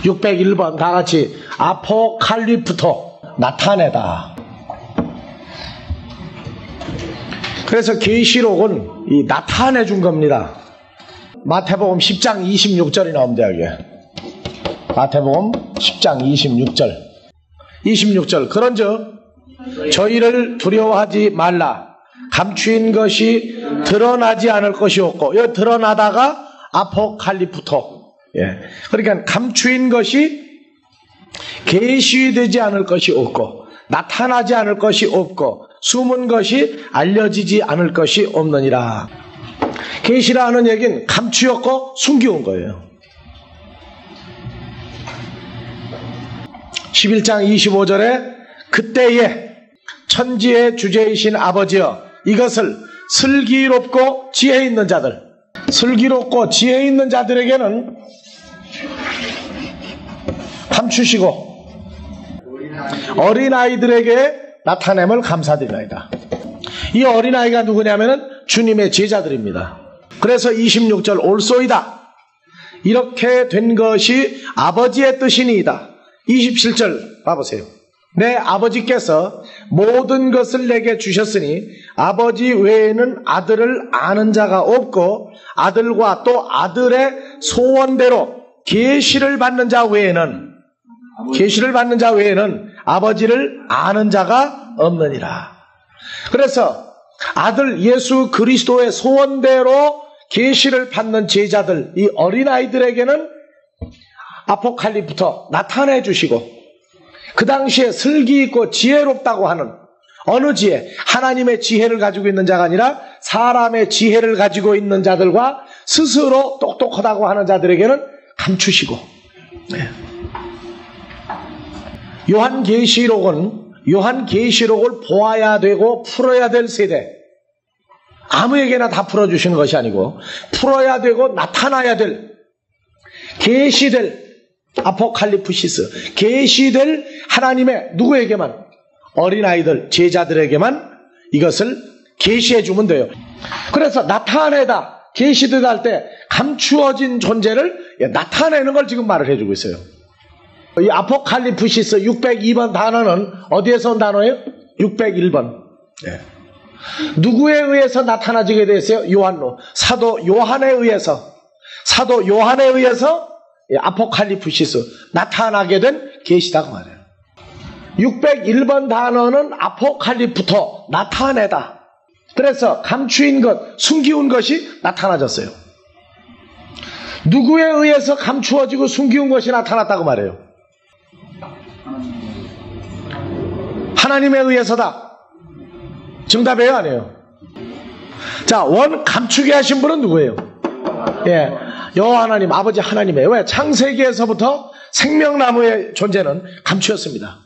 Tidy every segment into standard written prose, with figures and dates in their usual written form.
601번 다 같이 아포칼리프토 나타내다. 그래서 계시록은 이 나타내 준 겁니다. 마태복음 10장 26절이 나옵니다. 여기에 마태복음 10장 26절 그런즉 저희를 두려워하지 말라. 감추인 것이 드러나지 않을 것이 없고, 이 드러나다가 아포칼리프토. 예. 그러니까 감추인 것이 계시되지 않을 것이 없고, 나타나지 않을 것이 없고, 숨은 것이 알려지지 않을 것이 없느니라. 계시라는 얘기는 감추었고 숨겨온 거예요. 11장 25절에 그때에 천지의 주제이신 아버지여 이것을 슬기롭고 지혜 있는 자들, 슬기롭고 지혜 있는 자들에게는 감추시고 어린아이들에게 나타냄을 감사드리나이다. 이 어린아이가 누구냐면은 주님의 제자들입니다. 그래서 26절 올소이다. 이렇게 된 것이 아버지의 뜻이니이다. 27절 봐보세요. 내 아버지께서 모든 것을 내게 주셨으니 아버지 외에는 아들을 아는 자가 없고 아들과 또 아들의 소원대로 계시를 받는 자 외에는 아버지를 아는 자가 없느니라. 그래서 아들 예수 그리스도의 소원대로 계시를 받는 제자들, 이 어린아이들에게는 아포칼리부터 나타내 주시고, 그 당시에 슬기 있고 지혜롭다고 하는 어느 지혜, 하나님의 지혜를 가지고 있는 자가 아니라 사람의 지혜를 가지고 있는 자들과 스스로 똑똑하다고 하는 자들에게는 감추시고. 네. 요한계시록을 보아야 되고 풀어야 될 세대. 아무에게나 다 풀어주시는 것이 아니고 풀어야 되고 나타나야 될, 계시될 아포칼리프시스, 계시될 하나님의 누구에게만, 어린아이들 제자들에게만 이것을 계시해 주면 돼요. 그래서 나타내다, 계시되다 할 때 감추어진 존재를 나타내는 걸 지금 말을 해주고 있어요. 이 아포칼리프시스 602번 단어는 어디에서 온 단어예요? 601번. 네. 누구에 의해서 나타나지게 됐어요? 요한로. 사도 요한에 의해서 아포칼리프시스, 나타나게 된 계시다고 말해요. 601번 단어는 아포칼리프토, 나타내다. 그래서 감추인 것, 숨기운 것이 나타나졌어요. 누구에 의해서 감추어지고 숨기운 것이 나타났다고 말해요? 하나님에 의해서다. 정답이에요, 아니에요? 자, 원 감추게 하신 분은 누구예요? 예, 여호와 하나님, 아버지 하나님이에요. 왜? 창세기에서부터 생명나무의 존재는 감추었습니다.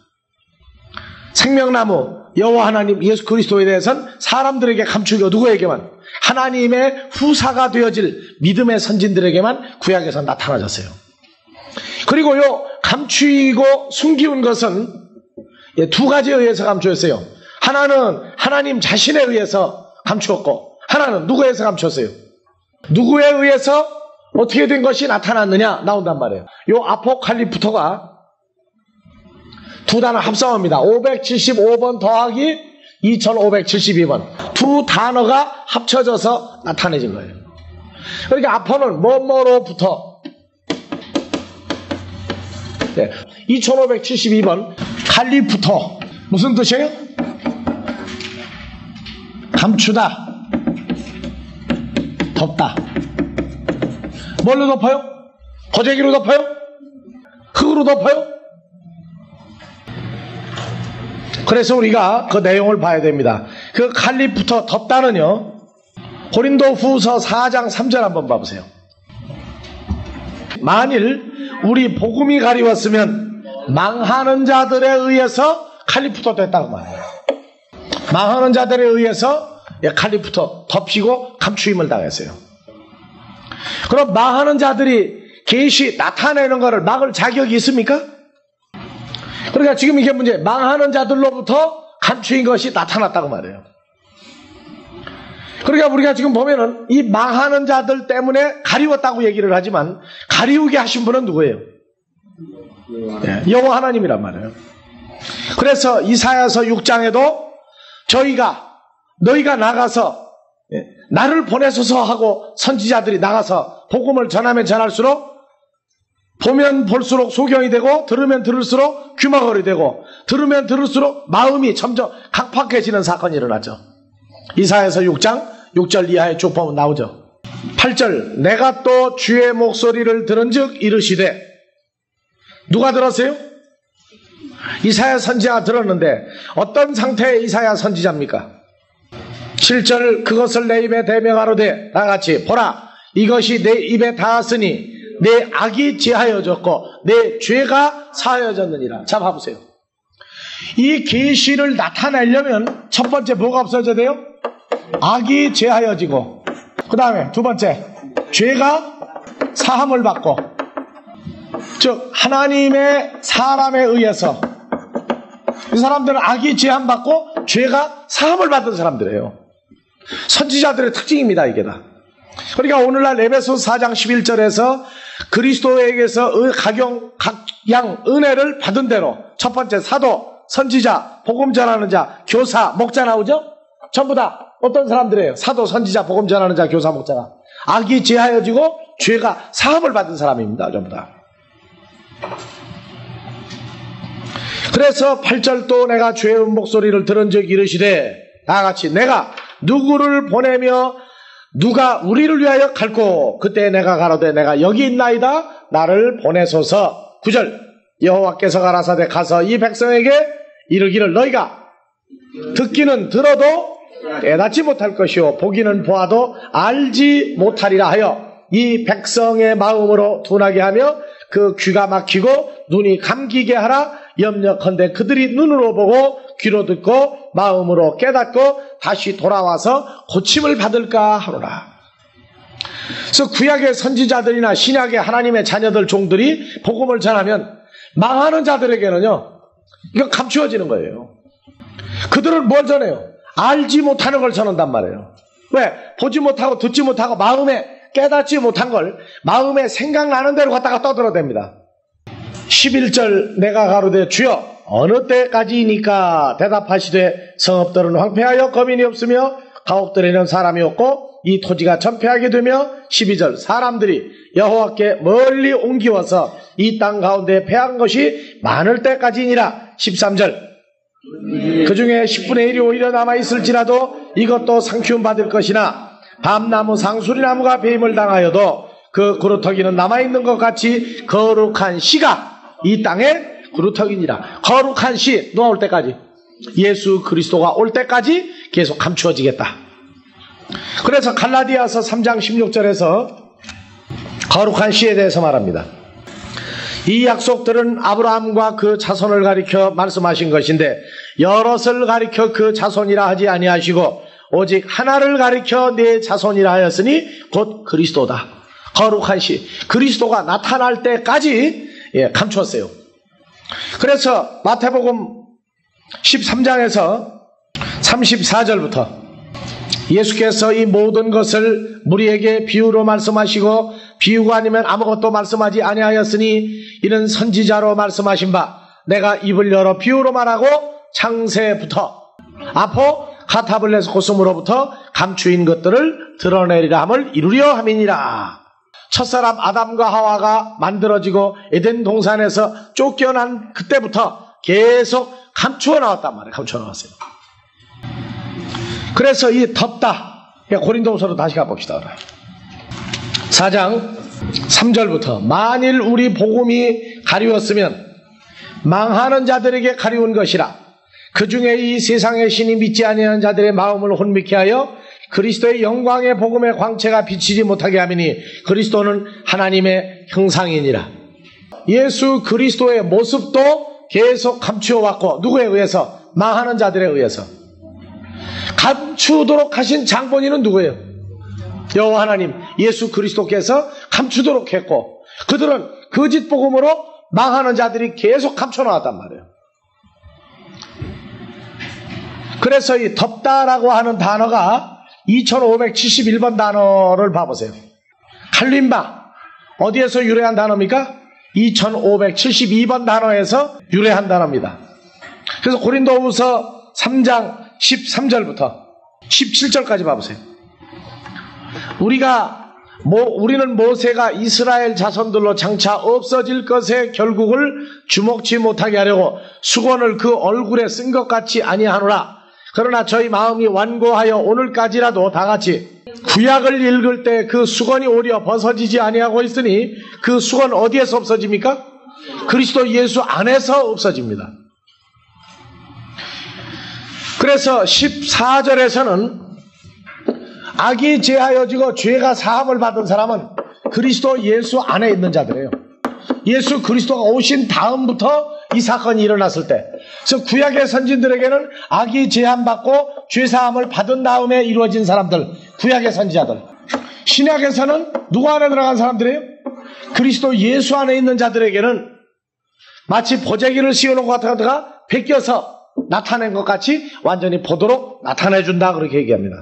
생명나무, 여호와 하나님, 예수 그리스도에 대해서는 사람들에게 감추고 누구에게만? 하나님의 후사가 되어질 믿음의 선진들에게만 구약에서 나타나졌어요. 그리고 요 감추이고 숨기운 것은 두 가지에 의해서 감추었어요. 하나는 하나님 자신에 의해서 감추었고, 하나는 누구에 의해서 감추었어요? 누구에 의해서 어떻게 된 것이 나타났느냐 나온단 말이에요. 요 아포칼리프토가 두 단어 합성합니다. 575번 더하기 2572번. 두 단어가 합쳐져서 나타내진 거예요. 그러니까 아포는 뭐뭐로부터. 네. 2572번 칼리프토. 무슨 뜻이에요? 감추다, 덮다. 뭘로 덮어요? 거제기로 덮어요? 흙으로 덮어요? 그래서 우리가 그 내용을 봐야 됩니다. 그 칼리프토, 덮다는요, 고린도 후서 4장 3절 한번 봐보세요. 만일 우리 복음이 가리웠으면 망하는 자들에 의해서 칼리프토 됐다고 말해요. 망하는 자들에 의해서 칼리프토, 덮이고 감추임을 당했어요. 그럼 망하는 자들이 계시 나타내는 것을 막을 자격이 있습니까? 그러니까 지금 이게 문제, 망하는 자들로부터 감추인 것이 나타났다고 말해요. 그러니까 우리가 지금 보면은 이 망하는 자들 때문에 가리웠다고 얘기를 하지만 가리우게 하신 분은 누구예요? 여호와 하나님이란 말이에요. 그래서 이사야서 6장에도 너희가 나가서 나를 보내소서 하고 선지자들이 나가서 복음을 전하면 전할수록 보면 볼수록 소경이 되고 들으면 들을수록 귀머거리 되고 들으면 들을수록 마음이 점점 각박해지는 사건이 일어나죠. 이사야서 6장 6절 이하에 쭉 보면 나오죠. 8절 내가 또 주의 목소리를 들은즉 이르시되 누가 들었어요? 이사야 선지자가 들었는데 어떤 상태의 이사야 선지자입니까? 7절 그것을 내 입에 대명하로되 나같이 보라 이것이 내 입에 닿았으니 내 악이 제하여졌고 내 죄가 사하여졌느니라. 자 봐보세요. 이 계시를 나타내려면 첫 번째 뭐가 없어져야 돼요? 악이 제하여지고 그 다음에 두 번째 죄가 사함을 받고 즉 하나님의 사람에 의해서 이 사람들은 악이 제한받고 죄가 사함을 받은 사람들이에요. 선지자들의 특징입니다. 이게 다. 그러니까 오늘날 에베소서 4장 11절에서 그리스도에게서 각양 은혜를 받은 대로 첫 번째 사도, 선지자, 복음 전하는 자, 교사, 목자 나오죠? 전부 다 어떤 사람들이에요? 사도, 선지자, 복음 전하는 자, 교사, 목자가 악이 제하여지고 죄가 사함을 받은 사람입니다. 전부 다. 그래서 8절 또 내가 주의 목소리를 들은 적 이르시되 나같이 내가 누구를 보내며 누가 우리를 위하여 갈고 그때 내가 가로되 내가 여기 있나이다 나를 보내소서. 9절 여호와께서 가라사대 가서 이 백성에게 이르기를 너희가 듣기는 들어도 깨닫지 못할 것이요 보기는 보아도 알지 못하리라 하여 이 백성의 마음으로 둔하게 하며 그 귀가 막히고 눈이 감기게 하라. 염려컨대 그들이 눈으로 보고 귀로 듣고 마음으로 깨닫고 다시 돌아와서 고침을 받을까 하노라. 그래서 구약의 선지자들이나 신약의 하나님의 자녀들 종들이 복음을 전하면 망하는 자들에게는요 이거 감추어지는 거예요. 그들은 뭘 전해요? 알지 못하는 걸 전한단 말이에요. 왜? 보지 못하고 듣지 못하고 마음에 깨닫지 못한 걸 마음에 생각나는 대로 갖다가 떠들어댑니다. 11절 내가 가로되 주여 어느 때까지이니까 대답하시되 성읍들은 황폐하여 거민이 없으며 가옥들에는 사람이 없고 이 토지가 전폐하게 되며 12절 사람들이 여호와께 멀리 옮기워서 이 땅 가운데 패한 것이 많을 때까지니라. 13절 그 중에 10분의 1이 오히려 남아있을지라도 이것도 상키움 받을 것이나 밤나무 상수리나무가 배임을 당하여도 그 그루터기는 남아있는 것 같이 거룩한 씨가 이 땅에 그루터기니라. 거룩한 씨 누가 올 때까지? 예수 그리스도가 올 때까지 계속 감추어지겠다. 그래서 갈라디아서 3장 16절에서 거룩한 씨에 대해서 말합니다. 이 약속들은 아브라함과 그 자손을 가리켜 말씀하신 것인데 여럿을 가리켜 그 자손이라 하지 아니하시고 오직 하나를 가리켜 네 자손이라 하였으니 곧 그리스도다. 거룩한 씨 그리스도가 나타날 때까지 감추었어요. 그래서 마태복음 13장에서 34절부터 예수께서 이 모든 것을 무리에게 비유로 말씀하시고 비유가 아니면 아무것도 말씀하지 아니하였으니 이는 선지자로 말씀하신 바 내가 입을 열어 비유로 말하고 창세부터 아포 카타블레스 고스으로부터 감추인 것들을 드러내리라 함을 이루려 함이니라. 첫사람 아담과 하와가 만들어지고 에덴 동산에서 쫓겨난 그때부터 계속 감추어 나왔단 말이에요. 감추어 나왔어요. 그래서 이 덮다 고린도후서로 다시 가봅시다. 4장 3절부터 만일 우리 복음이 가리웠으면 망하는 자들에게 가리운 것이라. 그 중에 이 세상의 신이 믿지 아니하는 자들의 마음을 혼미케 하여 그리스도의 영광의 복음의 광채가 비치지 못하게 하미니 그리스도는 하나님의 형상이니라. 예수 그리스도의 모습도 계속 감추어 왔고 누구에 의해서? 망하는 자들에 의해서. 감추도록 하신 장본인은 누구예요? 여호와 하나님 예수 그리스도께서 감추도록 했고 그들은 거짓 복음으로 망하는 자들이 계속 감춰 나왔단 말이에요. 그래서 이 덮다라고 하는 단어가 2571번 단어를 봐보세요. 칼림바 어디에서 유래한 단어입니까? 2572번 단어에서 유래한 단어입니다. 그래서 고린도후서 3장 13절부터 17절까지 봐보세요. 우리는 모세가 이스라엘 자손들로 장차 없어질 것의 결국을 주목치 못하게 하려고 수건을 그 얼굴에 쓴 것 같이 아니하노라. 그러나 저희 마음이 완고하여 오늘까지라도 다같이 구약을 읽을 때 그 수건이 오히려 벗어지지 아니하고 있으니 그 수건 어디에서 없어집니까? 그리스도 예수 안에서 없어집니다. 그래서 14절에서는 악이 제하여지고 죄가 사함을 받은 사람은 그리스도 예수 안에 있는 자들이에요. 예수 그리스도가 오신 다음부터 이 사건이 일어났을 때, 그래서 구약의 선진들에게는 악이 제한받고 죄사함을 받은 다음에 이루어진 사람들, 구약의 선지자들. 신약에서는 누구 안에 들어간 사람들이에요? 그리스도 예수 안에 있는 자들에게는 마치 보재기를 씌워놓은 것 같다가 베껴서 나타낸 것 같이 완전히 보도록 나타내준다, 그렇게 얘기합니다.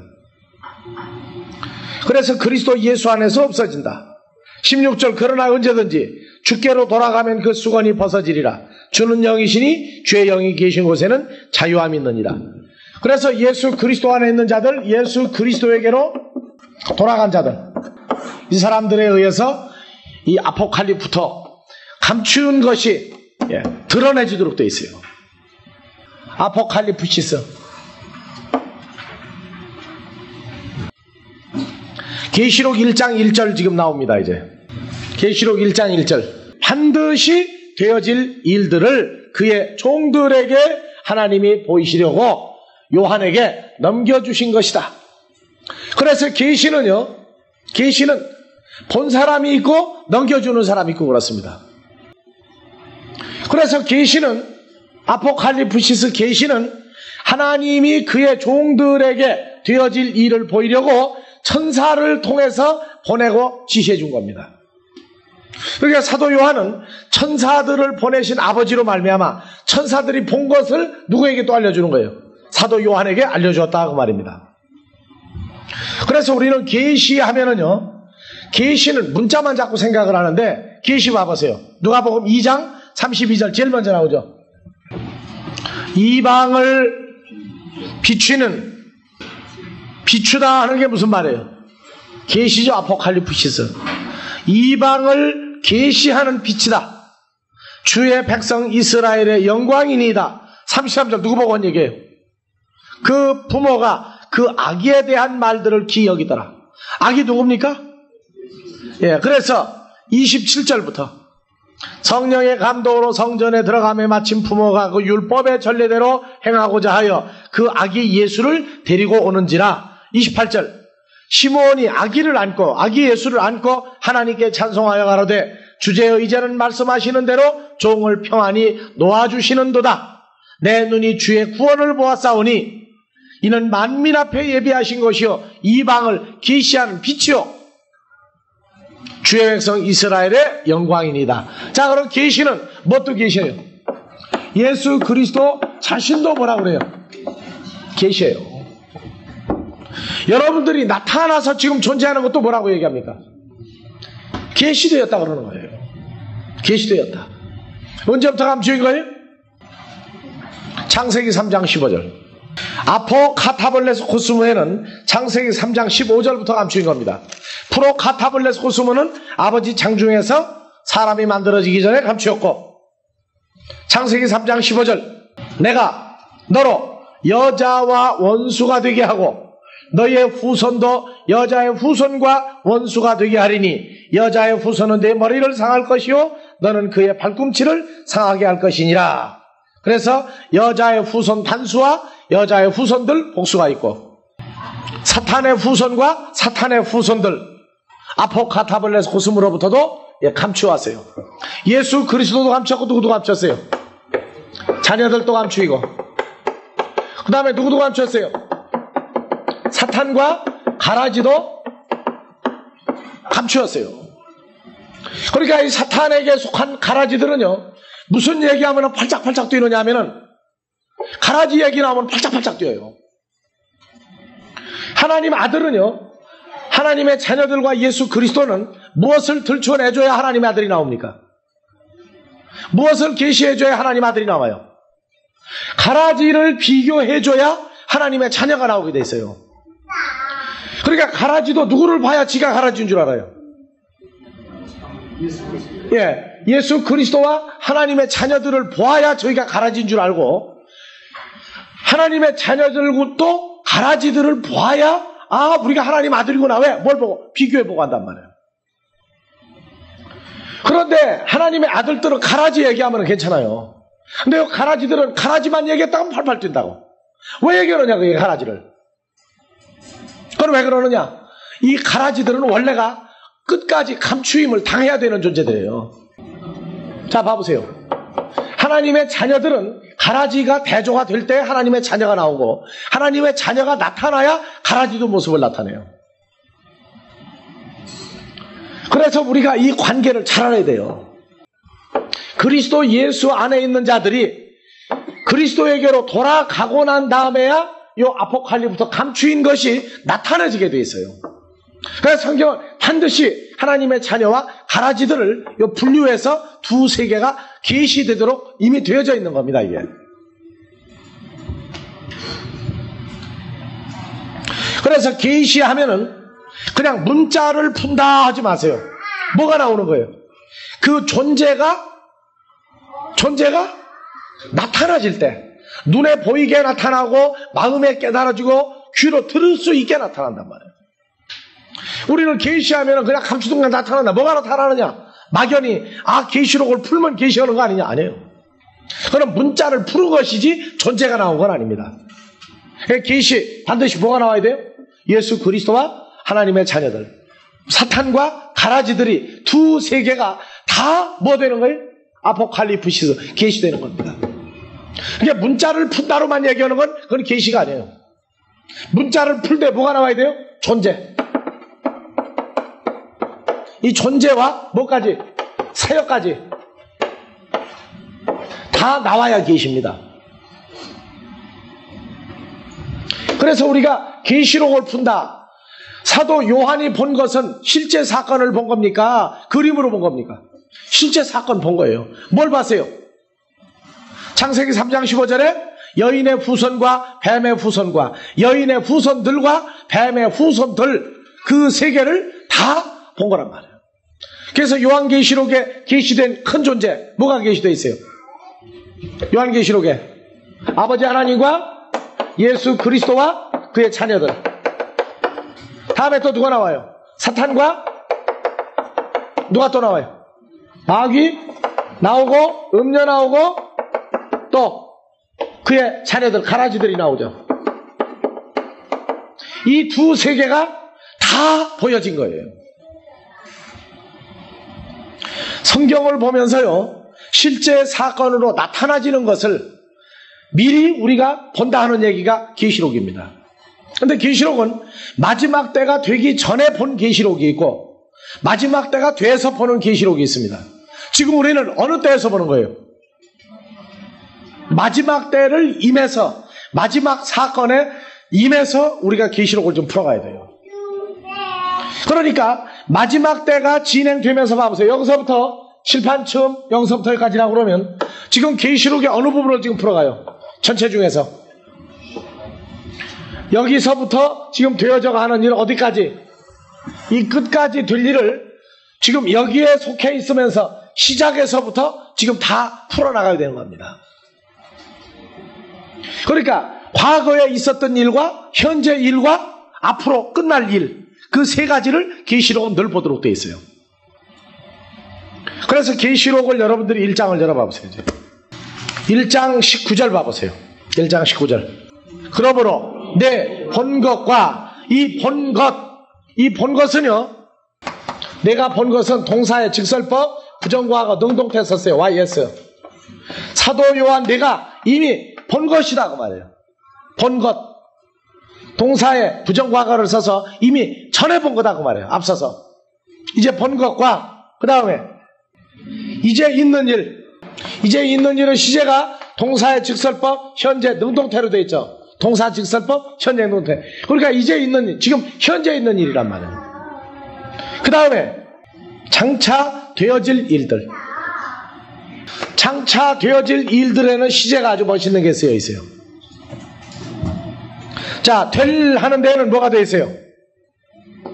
그래서 그리스도 예수 안에서 없어진다. 16절, 그러나 언제든지 주께로 돌아가면 그 수건이 벗어지리라. 주는 영이시니 주의 영이 계신 곳에는 자유함이 있느니라. 그래서 예수 그리스도 안에 있는 자들, 예수 그리스도에게로 돌아간 자들, 이 사람들에 의해서 이 아포칼립부터 감추는 것이 드러내지도록 되어 있어요. 아포칼리프시스. 계시록 1장 1절 지금 나옵니다. 이제 계시록 1장 1절, 반드시 되어질 일들을 그의 종들에게 하나님이 보이시려고 요한에게 넘겨주신 것이다. 그래서 계시는 본 사람이 있고 넘겨주는 사람이 있고 그렇습니다. 그래서 계시는, 아포칼리프시스 계시는 하나님이 그의 종들에게 되어질 일을 보이려고 천사를 통해서 보내고 지시해 준 겁니다. 그러니까 사도 요한은 천사들을 보내신 아버지로 말미암아 천사들이 본 것을 누구에게 또 알려주는 거예요? 사도 요한에게 알려주었다, 그 말입니다. 그래서 우리는 계시하면은요, 계시는 문자만 자꾸 생각을 하는데, 계시 봐보세요. 누가복음 2장 32절 제일 먼저 나오죠. 이방을 비추다 하는 게 무슨 말이에요? 계시죠. 아포칼리프시스. 이방을 계시하는 빛이다. 주의 백성 이스라엘의 영광이니이다. 33절 누구 보고 한 얘기예요? 그 부모가 그 아기에 대한 말들을 기억이더라. 아기 누굽니까? 그래서 27절부터 성령의 감동으로 성전에 들어가며 마침 부모가 그 율법의 전례대로 행하고자 하여 그 아기 예수를 데리고 오는지라. 28절, 시므온이 아기 예수를 안고 하나님께 찬송하여 가로되 주제여 이제는 말씀하시는 대로 종을 평안히 놓아주시는도다. 내 눈이 주의 구원을 보았사오니 이는 만민 앞에 예비하신 것이요 이방을 계시하는 빛이요 주의 백성 이스라엘의 영광이니다. 자, 그럼 계시는 뭣도 계셔요? 예수 그리스도 자신도 뭐라고 그래요? 계시예요. 여러분들이 나타나서 지금 존재하는 것도 뭐라고 얘기합니까? 계시되었다 그러는 거예요. 계시되었다. 언제부터 감추인 거예요? 창세기 3장 15절. 아포카타블레스 코스모에는 창세기 3장 15절부터 감추인 겁니다. 프로카타블레스 코스모는 아버지 창중에서 사람이 만들어지기 전에 감추었고, 창세기 3장 15절, 내가 너로 여자와 원수가 되게 하고 너의 후손도 여자의 후손과 원수가 되게 하리니 여자의 후손은 내 머리를 상할 것이요 너는 그의 발꿈치를 상하게 할 것이니라. 그래서 여자의 후손 단수와 여자의 후손들 복수가 있고, 사탄의 후손과 사탄의 후손들 아포카타블레스 코스모로부터도 감추었어요. 예수 그리스도도 감췄고 누구도 감췄어요? 자녀들도 감추이고, 그 다음에 누구도 감췄어요? 사탄과 가라지도 감추었어요. 그러니까 이 사탄에게 속한 가라지들은요, 무슨 얘기하면 팔짝팔짝 뛰느냐 하면은 가라지 얘기 나오면 팔짝팔짝 뛰어요. 하나님 아들은요, 하나님의 자녀들과 예수 그리스도는 무엇을 들춰내줘야 하나님의 아들이 나옵니까? 무엇을 계시해줘야 하나님 아들이 나와요? 가라지를 비교해줘야 하나님의 자녀가 나오게 돼 있어요. 그러니까 가라지도 누구를 봐야 지가 가라지인 줄 알아요? 예, 예수 그리스도와 하나님의 자녀들을 보아야 저희가 가라지인 줄 알고, 하나님의 자녀들도 가라지들을 보아야 아, 우리가 하나님 아들이구나. 왜? 뭘 보고? 비교해보고 한단 말이에요. 그런데 하나님의 아들들은 가라지 얘기하면 괜찮아요. 근데 가라지들은 가라지만 얘기했다고 팔팔 뛴다고. 왜 얘기하느냐, 그게 가라지를. 그럼 왜 그러느냐? 이 가라지들은 원래가 끝까지 감추임을 당해야 되는 존재들이에요. 자, 봐보세요. 하나님의 자녀들은 가라지가 대조가 될 때 하나님의 자녀가 나오고, 하나님의 자녀가 나타나야 가라지도 모습을 나타내요. 그래서 우리가 이 관계를 잘 알아야 돼요. 그리스도 예수 안에 있는 자들이 그리스도에게로 돌아가고 난 다음에야 이 아포칼립부터 감추인 것이 나타내지게 돼 있어요. 그래서 성경은 반드시 하나님의 자녀와 가라지들을 분류해서 두세 개가 계시되도록 이미 되어져 있는 겁니다, 이게. 그래서 계시하면은 그냥 문자를 푼다 하지 마세요. 뭐가 나오는 거예요? 그 존재가 나타나질 때, 눈에 보이게 나타나고 마음에 깨달아지고 귀로 들을 수 있게 나타난단 말이에요. 우리는 계시하면 그냥 감추던 게 나타난다. 뭐가 나타나느냐? 막연히 계시록을 풀면 계시하는 거 아니냐? 아니에요. 그럼 문자를 푸는 것이지 존재가 나온 건 아닙니다. 계시 반드시 뭐가 나와야 돼요? 예수 그리스도와 하나님의 자녀들, 사탄과 가라지들이 두세 개가 다 뭐 되는 거예요? 아포칼리프시스, 계시되는 겁니다. 그러니까 문자를 푼다로만 얘기하는 건 그건 계시가 아니에요. 문자를 풀 때 뭐가 나와야 돼요? 존재. 이 존재와 뭐까지? 사역까지 다 나와야 계십니다. 그래서 우리가 계시록을 푼다. 사도 요한이 본 것은 실제 사건을 본 겁니까? 그림으로 본 겁니까? 실제 사건 본 거예요. 뭘 봤어요? 창세기 3장 15절에 여인의 후손과 뱀의 후손과 여인의 후손들과 뱀의 후손들, 그 세 개를 다 본 거란 말이에요. 그래서 요한계시록에 계시된 큰 존재, 뭐가 계시되어 있어요? 요한계시록에 아버지 하나님과 예수 그리스도와 그의 자녀들. 다음에 또 누가 나와요? 사탄과 누가 또 나와요? 마귀 나오고, 음녀 나오고, 또 그의 자녀들, 가라지들이 나오죠. 이 두세 개가 다 보여진 거예요. 성경을 보면서요, 실제 사건으로 나타나지는 것을 미리 우리가 본다 하는 얘기가 계시록입니다. 근데 계시록은 마지막 때가 되기 전에 본 계시록이 있고 마지막 때가 돼서 보는 계시록이 있습니다. 지금 우리는 어느 때에서 보는 거예요? 마지막 때를 임해서, 마지막 사건에 임해서 우리가 계시록을 좀 풀어가야 돼요. 그러니까 마지막 때가 진행되면서 봐보세요. 여기서부터 칠판처음 여기서부터 여기까지라고 그러면 지금 계시록의 어느 부분을 지금 풀어가요? 전체 중에서 여기서부터 지금 되어져 가는 일 어디까지? 이 끝까지 될 일을 지금 여기에 속해 있으면서 시작에서부터 지금 다 풀어나가야 되는 겁니다. 그러니까 과거에 있었던 일과 현재 일과 앞으로 끝날 일, 그 세 가지를 계시록은 늘 보도록 되어 있어요. 그래서 계시록을 여러분들이 1장을 열어봐 보세요. 1장 19절 봐보세요. 1장 19절. 그러므로 내 본 것과 이 본 것은요, 내가 본 것은 동사의 직설법, 부정과거 능동태 썼어요. YS. 사도 요한 내가 이미 본 것이다 그 말이에요. 본 것. 동사의 부정과거를 써서 이미 전에 본 거다 그 말이에요. 앞서서. 이제 본 것과 그 다음에 이제 있는 일. 이제 있는 일은 시제가 동사의 직설법, 현재 능동태로 되어 있죠. 동사 직설법, 현재 능동태. 그러니까 이제 있는 일, 지금 현재 있는 일이란 말이에요. 그 다음에 장차 되어질 일들. 장차 되어질 일들에는 시제가 아주 멋있는 게 쓰여 있어요. 자, 될 하는 데에는 뭐가 되어 있어요?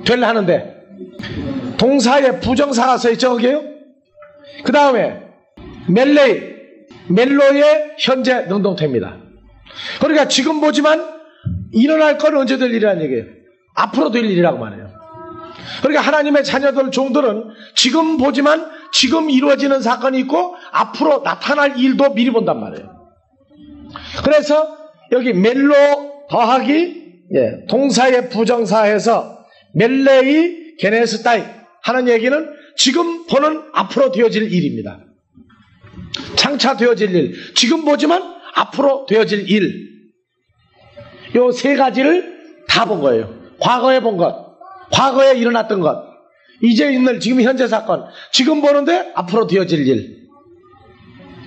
될 하는데 동사에 부정사가 써 있죠, 거기에요? 그 다음에 멜로의 현재 능동태입니다. 그러니까 지금 보지만 일어날 건 언제 될 일이라는 얘기예요. 앞으로 될 일이라고 말해요. 그러니까 하나님의 자녀들 종들은 지금 보지만 지금 이루어지는 사건이 있고 앞으로 나타날 일도 미리 본단 말이에요. 그래서 여기 멜로 더하기 동사의 부정사에서 멜레이 게네스타이 하는 얘기는 지금 보는 앞으로 되어질 일입니다. 장차 되어질 일, 지금 보지만 앞으로 되어질 일, 요 세 가지를 다 본 거예요. 과거에 본 것, 과거에 일어났던 것, 이제 있는 지금 현재 사건, 지금 보는데 앞으로 되어질 일,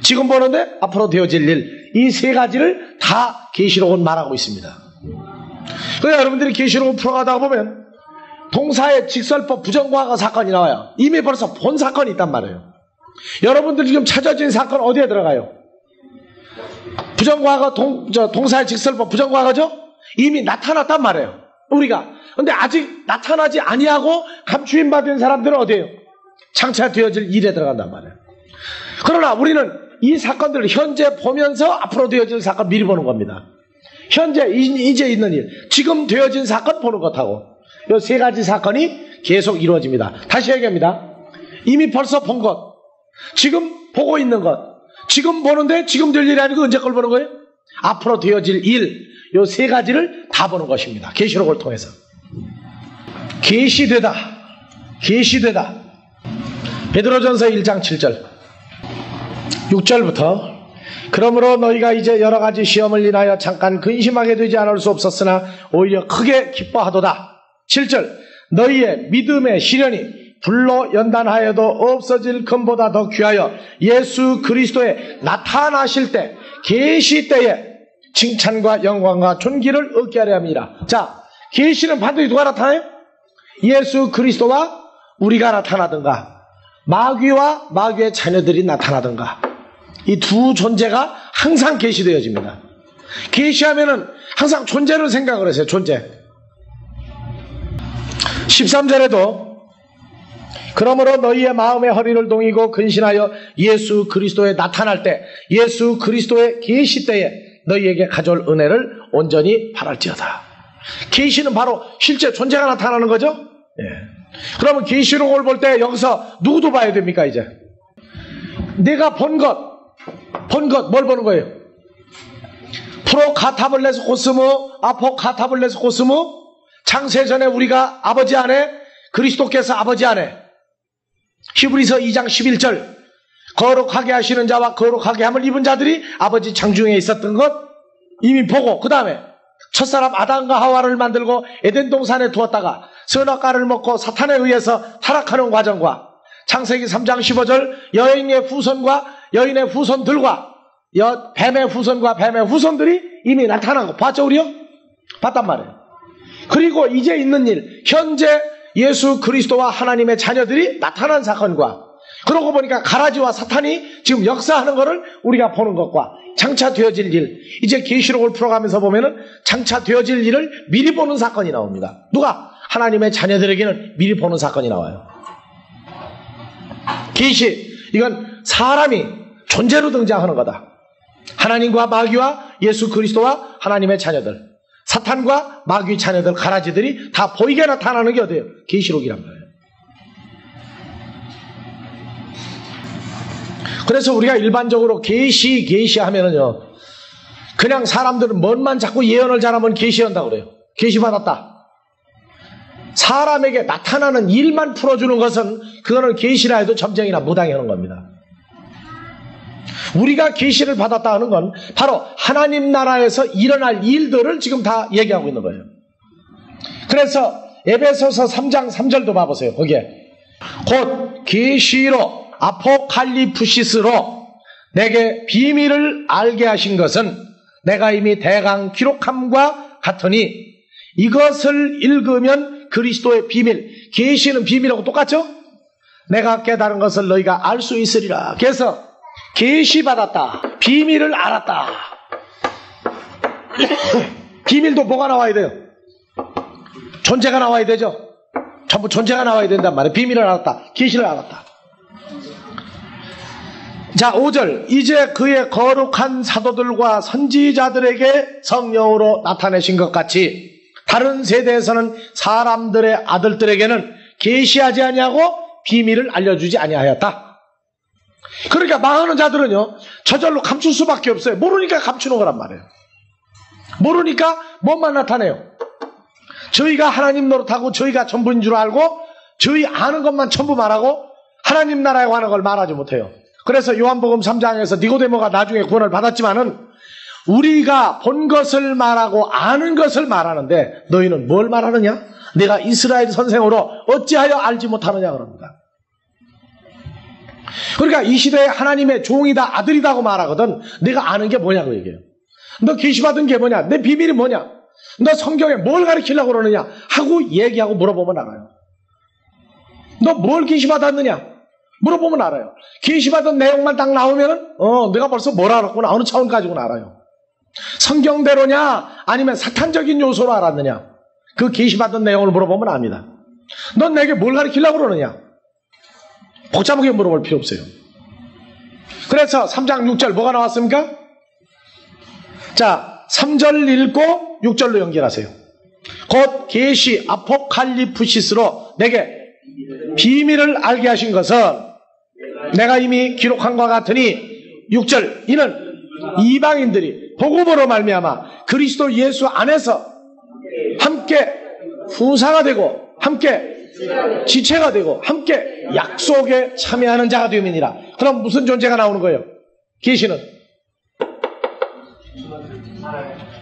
지금 보는데 앞으로 되어질 일, 이 세 가지를 다 계시록은 말하고 있습니다. 그래서 여러분들이 계시록을 풀어가다가 보면 동사의 직설법 부정과거 사건이 나와요. 이미 벌써 본 사건이 있단 말이에요. 여러분들 지금 찾아진 사건 어디에 들어가요? 부정과거 동사의 직설법 부정과거죠? 이미 나타났단 말이에요. 우리가. 근데 아직 나타나지 아니하고 감추임 받은 사람들은 어디에요? 장차 되어질 일에 들어간단 말이에요. 그러나 우리는 이 사건들을 현재 보면서 앞으로 되어질 사건 미리 보는 겁니다. 현재 이제 있는 일, 지금 되어진 사건 보는 것하고 이 세 가지 사건이 계속 이루어집니다. 다시 얘기합니다. 이미 벌써 본 것, 지금 보고 있는 것, 지금 보는데 지금 될 일이 아니고 언제 걸 보는 거예요? 앞으로 되어질 일, 이 세 가지를 다 보는 것입니다. 계시록을 통해서. 계시되다. 베드로전서 1장 7절 6절부터 그러므로 너희가 이제 여러 가지 시험을 인하여 잠깐 근심하게 되지 않을 수 없었으나 오히려 크게 기뻐하도다. 7절 너희의 믿음의 시련이 불로 연단하여도 없어질 금보다 더 귀하여 예수 그리스도의 나타나실 때 계시 때에 칭찬과 영광과 존귀를 얻게 하려 함이라. 자, 계시는 반드시 누가 나타나요? 예수 그리스도와 우리가 나타나든가 마귀와 마귀의 자녀들이 나타나든가 이 두 존재가 항상 계시되어집니다. 계시하면은 항상 존재를 생각을 하세요. 존재. 13절에도 그러므로 너희의 마음의 허리를 동이고 근신하여 예수 그리스도에 나타날 때 예수 그리스도의 계시 때에 너희에게 가져올 은혜를 온전히 바랄지어다. 계시는 바로 실제 존재가 나타나는 거죠. 그러면 계시록을 볼 때 여기서 누구도 봐야 됩니까? 이제 내가 본 것 뭘 보는 거예요? 프로카타블레스 코스모 아포카타블레스 코스모 창세전에 우리가 아버지 안에 그리스도께서 아버지 안에 히브리서 2장 11절 거룩하게 하시는 자와 거룩하게 함을 입은 자들이 아버지 창중에 있었던 것 이미 보고 그 다음에 첫사람 아담과 하와를 만들고 에덴 동산에 두었다가 선악과를 먹고 사탄에 의해서 타락하는 과정과 창세기 3장 15절 여인의 후손과 여인의 후손들과 뱀의 후손과 뱀의 후손들이 이미 나타난 거 봤죠 우리요? 봤단 말이에요. 그리고 이제 있는 일 현재 예수 그리스도와 하나님의 자녀들이 나타난 사건과 그러고 보니까 가라지와 사탄이 지금 역사하는 것을 우리가 보는 것과 장차 되어질 일 이제 계시록을 풀어가면서 보면은 장차 되어질 일을 미리 보는 사건이 나옵니다. 누가? 하나님의 자녀들에게는 미리 보는 사건이 나와요. 계시 이건 사람이 존재로 등장하는 거다. 하나님과 마귀와 예수 그리스도와 하나님의 자녀들 사탄과 마귀 자녀들 가라지들이 다 보이게 나타나는 게 어디예요? 계시록이란 말이에요. 그래서 우리가 일반적으로 계시하면은요 그냥 사람들은 뭔만 자꾸 예언을 잘하면 계시한다고 그래요. 계시받았다. 사람에게 나타나는 일만 풀어주는 것은 그거는 계시라 해도 점쟁이나 무당이 하는 겁니다. 우리가 계시를 받았다 하는 건 바로 하나님 나라에서 일어날 일들을 지금 다 얘기하고 있는 거예요. 그래서 에베소서 3장 3절도 봐보세요. 거기에 곧 계시로 아포칼리프시스로 내게 비밀을 알게 하신 것은 내가 이미 대강 기록함과 같으니 이것을 읽으면 그리스도의 비밀 계시는 비밀하고 똑같죠? 내가 깨달은 것을 너희가 알 수 있으리라. 그래서 계시받았다. 비밀을 알았다. 비밀도 뭐가 나와야 돼요? 존재가 나와야 되죠. 전부 존재가 나와야 된단 말이에요. 비밀을 알았다. 계시를 알았다. 자, 5절. 이제 그의 거룩한 사도들과 선지자들에게 성령으로 나타내신 것 같이 다른 세대에서는 사람들의 아들들에게는 계시하지 아니하고 비밀을 알려주지 아니하였다. 그러니까 망하는 자들은요, 저절로 감출 수밖에 없어요. 모르니까 감추는 거란 말이에요. 모르니까 뭐만 나타내요? 저희가 하나님 노릇하고 저희가 전부인 줄 알고 저희 아는 것만 전부 말하고 하나님 나라에 관한 걸 말하지 못해요. 그래서 요한복음 3장에서 니고데모가 나중에 구원을 받았지만은 우리가 본 것을 말하고 아는 것을 말하는데 너희는 뭘 말하느냐? 내가 이스라엘 선생으로 어찌하여 알지 못하느냐 그럽니다. 그러니까 이 시대에 하나님의 종이다 아들이다고 말하거든 내가 아는 게 뭐냐고 얘기해요. 너 계시받은 게 뭐냐? 내 비밀이 뭐냐? 너 성경에 뭘 가르치려고 그러느냐? 하고 얘기하고 물어보면 알아요. 너 뭘 계시받았느냐? 물어보면 알아요. 계시받은 내용만 딱 나오면은 내가 벌써 뭘 알았구나. 어느 차원 가지고는 알아요. 성경대로냐 아니면 사탄적인 요소로 알았느냐? 그 계시받은 내용을 물어보면 압니다. 넌 내게 뭘 가르치려고 그러느냐? 복잡하게 물어볼 필요 없어요. 그래서 3장 6절 뭐가 나왔습니까? 자, 3절 읽고 6절로 연결하세요. 곧 계시 아포칼리프시스로 내게 비밀을 알게 하신 것은 내가 이미 기록한 것 같으니 6절 이는 이방인들이 복음으로 말미암아 그리스도 예수 안에서 함께 후사가 되고 함께 지체가 되고 함께 약속에 참여하는 자가 되음이니라. 그럼 무슨 존재가 나오는 거예요? 계시는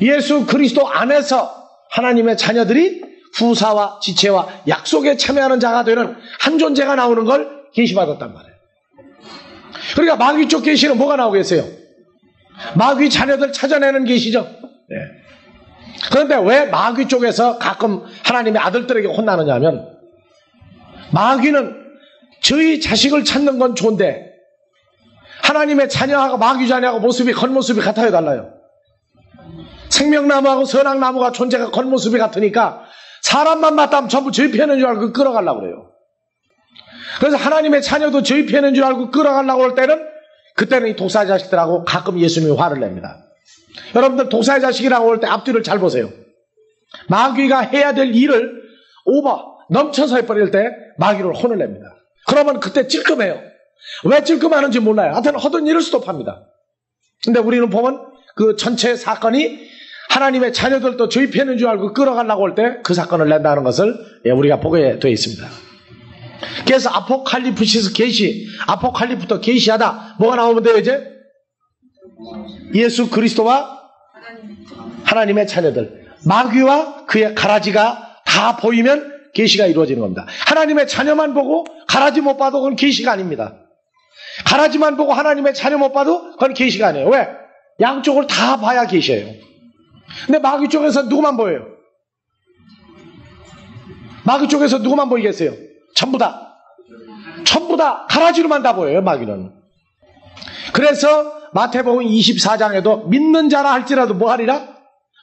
예수 그리스도 안에서 하나님의 자녀들이 후사와 지체와 약속에 참여하는 자가 되는 한 존재가 나오는 걸 계시받았단 말이에요. 그러니까 마귀 쪽 계시는 뭐가 나오겠어요? 마귀 자녀들 찾아내는 계시죠. 네. 그런데 왜 마귀 쪽에서 가끔 하나님의 아들들에게 혼나느냐 하면 마귀는 저희 자식을 찾는 건 좋은데 하나님의 자녀하고 마귀 자녀하고 모습이 겉모습이 같아요 달라요. 생명나무하고 선악나무가 존재가 겉모습이 같으니까 사람만 맞다면 전부 저희 편인 줄 알고 끌어가려고 그래요. 그래서 하나님의 자녀도 저희 편인 줄 알고 끌어가려고 할 때는 그때는 이 독사의 자식들하고 가끔 예수님이 화를 냅니다. 여러분들 독사의 자식이라고 할 때 앞뒤를 잘 보세요. 마귀가 해야 될 일을 넘쳐서 해버릴 때 마귀를 혼을 냅니다. 그러면 그때 찔끔해요. 왜 찔끔하는지 몰라요. 하여튼 허든 일을 스톱합니다. 근데 우리는 보면 그 전체 사건이 하나님의 자녀들도 저희 편인 줄 알고 끌어가려고 할 때 그 사건을 낸다는 것을 우리가 보게 되어 있습니다. 그래서 아포칼리프시스 계시, 아포칼리프터 계시하다 뭐가 나오면 돼요 이제? 예수 그리스도와 하나님의 자녀들, 마귀와 그의 가라지가 다 보이면 계시가 이루어지는 겁니다. 하나님의 자녀만 보고 가라지 못 봐도 그건 계시가 아닙니다. 가라지만 보고 하나님의 자녀 못 봐도 그건 계시가 아니에요. 왜? 양쪽을 다 봐야 계시예요. 근데 마귀 쪽에서 누구만 보여요? 마귀 쪽에서 누구만 보이겠어요? 전부 다 가라지로만 다 보여요. 마귀는. 그래서 마태복음 24장에도 믿는 자라 할지라도 뭐 하리라?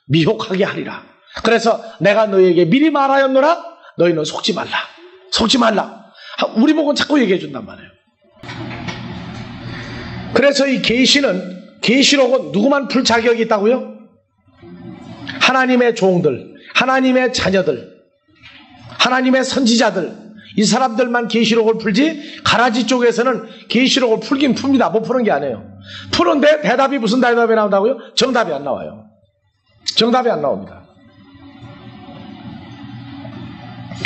미혹하게 하리라. 그래서 내가 너희에게 미리 말하였노라. 너희는 속지 말라. 우리 보고는 자꾸 얘기해 준단 말이에요. 그래서 이 계시록은 누구만 풀 자격이 있다고요? 하나님의 종들, 하나님의 자녀들, 하나님의 선지자들, 이 사람들만 계시록을 풀지 가라지 쪽에서는 계시록을 풀긴 풉니다. 못 푸는 게 아니에요. 푸는데 대답이 무슨 대답이 나온다고요? 정답이 안 나와요. 정답이 안 나옵니다.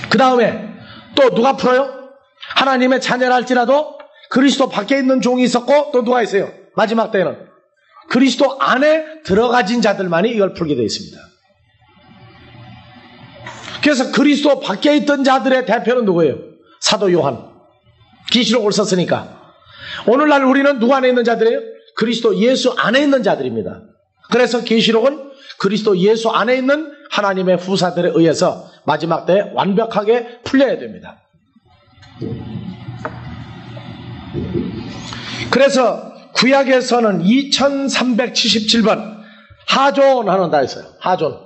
그 다음에 또 누가 풀어요? 하나님의 자녀라 할지라도 그리스도 밖에 있는 종이 있었고 또 누가 있어요? 마지막 때는 그리스도 안에 들어가진 자들만이 이걸 풀게 되어 있습니다. 그래서 그리스도 밖에 있던 자들의 대표는 누구예요? 사도 요한. 계시록을 썼으니까. 오늘날 우리는 누구 안에 있는 자들이에요? 그리스도 예수 안에 있는 자들입니다. 그래서 계시록은 그리스도 예수 안에 있는 하나님의 후사들에 의해서 마지막 때 완벽하게 풀려야 됩니다. 그래서 구약에서는 2377번 하존 하는다 했어요. 하존.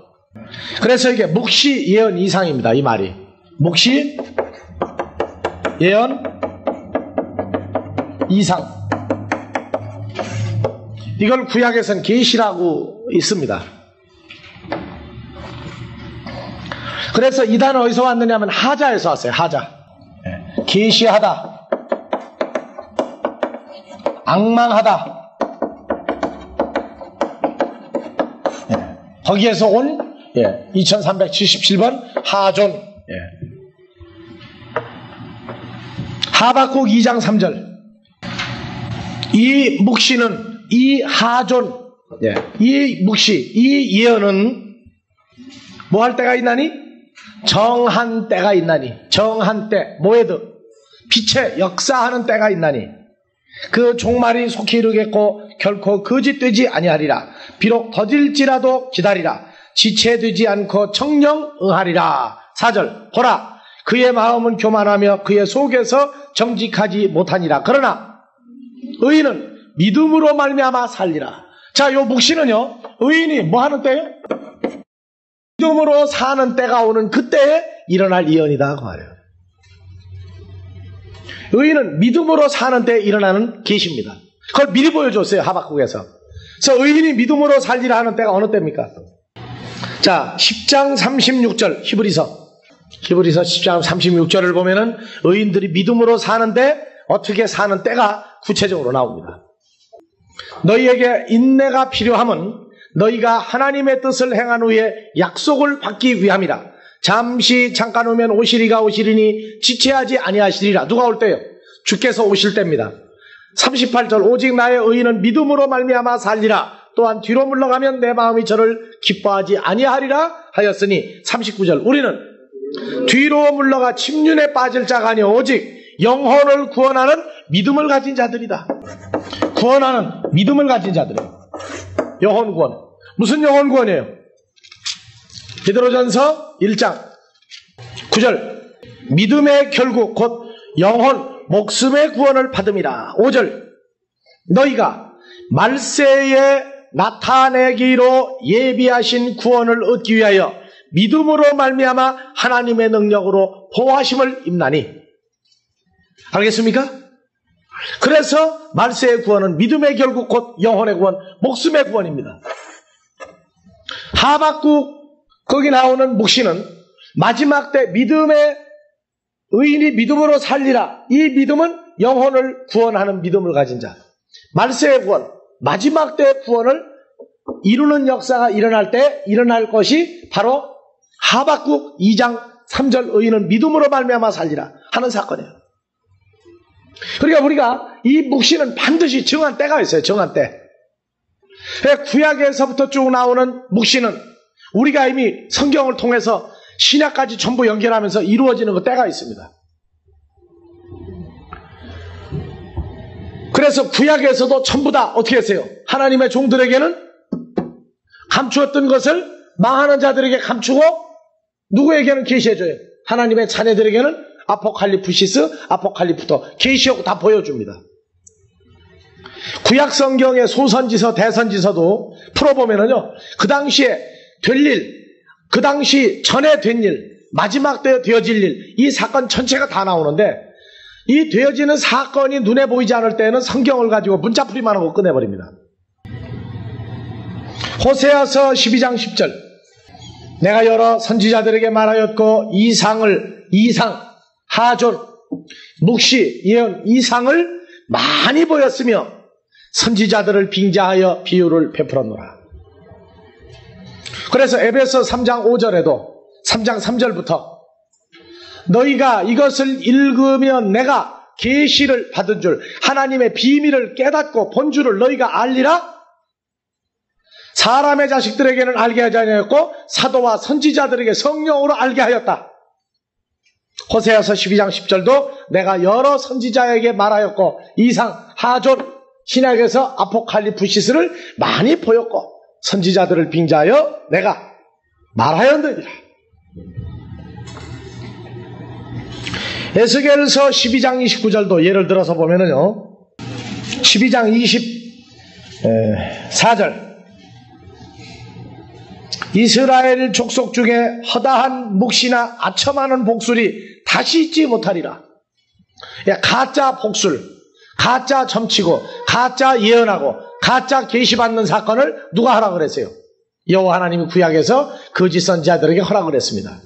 그래서 이게 묵시 예언 이상입니다. 이 말이. 묵시 예언 이상. 이걸 구약에서는 계시라고 있습니다. 그래서 이 단어 어디서 왔느냐면 하자에서 왔어요. 하자. 계시하다, 앙망하다. 거기에서 온 2377번 하존. 하박국 2장 3절. 이 묵시는, 이 하존, 이 묵시, 이 예언은 뭐 할 때가 있나니? 정한 때가 있나니. 정한 때, 모에드, 빛의 역사하는 때가 있나니. 그 종말이 속히 이르겠고 결코 거짓되지 아니하리라. 비록 더딜지라도 기다리라. 지체되지 않고 청령 응하리라. 4절. 보라, 그의 마음은 교만하며 그의 속에서 정직하지 못하니라. 그러나 의인은 믿음으로 말미암아 살리라. 자, 요 묵시는요, 의인이 뭐 하는 때요? 믿음으로 사는 때가 오는 그때에 일어날 예언이다 그 말이에요. 의인은 믿음으로 사는 때에 일어나는 계시입니다. 그걸 미리 보여줬어요. 하박국에서. 그래서 의인이 믿음으로 살리라 하는 때가 어느 때입니까? 자, 10장 36절 히브리서 10장 36절을 보면은 의인들이 믿음으로 사는데 어떻게 사는 때가 구체적으로 나옵니다. 너희에게 인내가 필요함은 너희가 하나님의 뜻을 행한 후에 약속을 받기 위함이라. 잠시 잠깐 오면 오시리니 지체하지 아니하시리라. 누가 올 때요? 주께서 오실 때입니다. 38절. 오직 나의 의인은 믿음으로 말미암아 살리라. 또한 뒤로 물러가면 내 마음이 저를 기뻐하지 아니하리라 하였으니. 39절. 우리는 뒤로 물러가 침륜에 빠질 자가 아니오 오직 영혼을 구원하는 믿음을 가진 자들이다. 구원하는 믿음을 가진 자들이에요. 영혼 구원. 무슨 영혼 구원이에요? 베드로전서 1장 9절. 믿음의 결국 곧 영혼 목숨의 구원을 받음이라. 5절. 너희가 말세에 나타내기로 예비하신 구원을 얻기 위하여 믿음으로 말미암아 하나님의 능력으로 보호하심을 입나니. 알겠습니까? 그래서 말세의 구원은 믿음의 결국 곧 영혼의 구원, 목숨의 구원입니다. 하박국 거기 나오는 묵시는 마지막 때 믿음의 의인이 믿음으로 살리라. 이 믿음은 영혼을 구원하는 믿음을 가진 자. 말세의 구원, 마지막 때 구원을 이루는 역사가 일어날 때 일어날 것이 바로 하박국 2장 3절 의인은 믿음으로 말미암아 살리라 하는 사건이에요. 그러니까 우리가 이 묵시는 반드시 정한 때가 있어요. 정한 때. 구약에서부터 쭉 나오는 묵시는 우리가 이미 성경을 통해서 신약까지 전부 연결하면서 이루어지는 그 때가 있습니다. 그래서 구약에서도 전부 다 어떻게 했어요? 하나님의 종들에게는 감추었던 것을 망하는 자들에게 감추고 누구에게는 계시해줘요? 하나님의 자녀들에게는 아포칼리프시스, 아포칼리프토 계시하고 다 보여줍니다. 구약 성경의 소선지서, 대선지서도 풀어보면은요, 그 당시에 될 일, 그 당시 전에 된 일, 마지막 때 되어질 일, 이 사건 전체가 다 나오는데 이 되어지는 사건이 눈에 보이지 않을 때는 성경을 가지고 문자풀이만 하고 끝내버립니다. 호세아서 12장 10절. 내가 여러 선지자들에게 말하였고 이상, 하존, 묵시, 예언, 이상을 많이 보였으며 선지자들을 빙자하여 비유를 베풀었노라. 그래서 에베소 3장 5절에도 3장 3절부터 너희가 이것을 읽으면 내가 계시를 받은 줄 하나님의 비밀을 깨닫고 본 줄을 너희가 알리라. 사람의 자식들에게는 알게 하지 아니하였고 사도와 선지자들에게 성령으로 알게 하였다. 호세아서 12장 10절도 내가 여러 선지자에게 말하였고 이상, 하존, 신약에서 아포칼리프시스를 많이 보였고 선지자들을 빙자하여 내가 말하였느니라. 에스겔서 12장 29절도 예를 들어서 보면은요, 12장 24절 이스라엘 족속 중에 허다한 묵시나 아첨하는 복술이 다시 있지 못하리라. 가짜 복술, 가짜 점치고, 가짜 예언하고, 가짜 계시받는 사건을 누가 하라고 그랬어요? 여호와 하나님이 구약에서 거짓 선지자들에게 허락을 했습니다.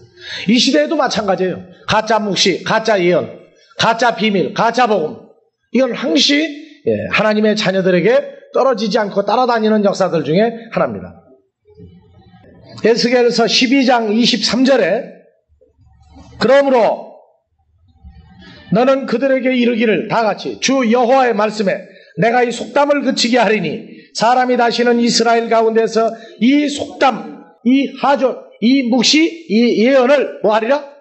이 시대에도 마찬가지예요. 가짜 묵시, 가짜 예언, 가짜 비밀, 가짜 복음, 이건 항시 하나님의 자녀들에게 떨어지지 않고 따라다니는 역사들 중에 하나입니다. 에스겔서 12장 23절에 그러므로 너는 그들에게 이르기를 다같이 주 여호와의 말씀에 내가 이 속담을 그치게 하리니 사람이 다시는 이스라엘 가운데서 이 속담, 이 하존, 이 묵시, 이 예언을 뭐하리라?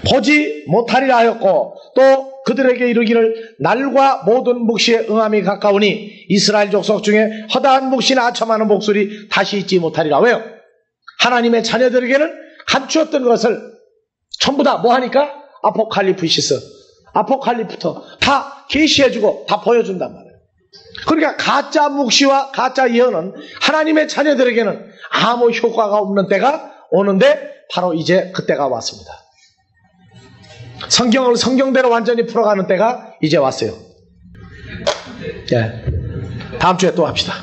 보지 못하리라 하였고 또 그들에게 이르기를 날과 모든 묵시에 응함이 가까우니 이스라엘 족속 중에 허다한 묵시나 아첨하는 목소리 다시 있지 못하리라. 왜요? 하나님의 자녀들에게는 감추었던 것을 전부 다 뭐하니까? 아포칼리프터 다 계시해주고 다 보여준단 말이에요. 그러니까 가짜 묵시와 가짜 예언은 하나님의 자녀들에게는 아무 효과가 없는 때가 오는데 바로 이제 그때가 왔습니다. 성경을 성경대로 완전히 풀어가는 때가 이제 왔어요. 다음 주에 또 합시다.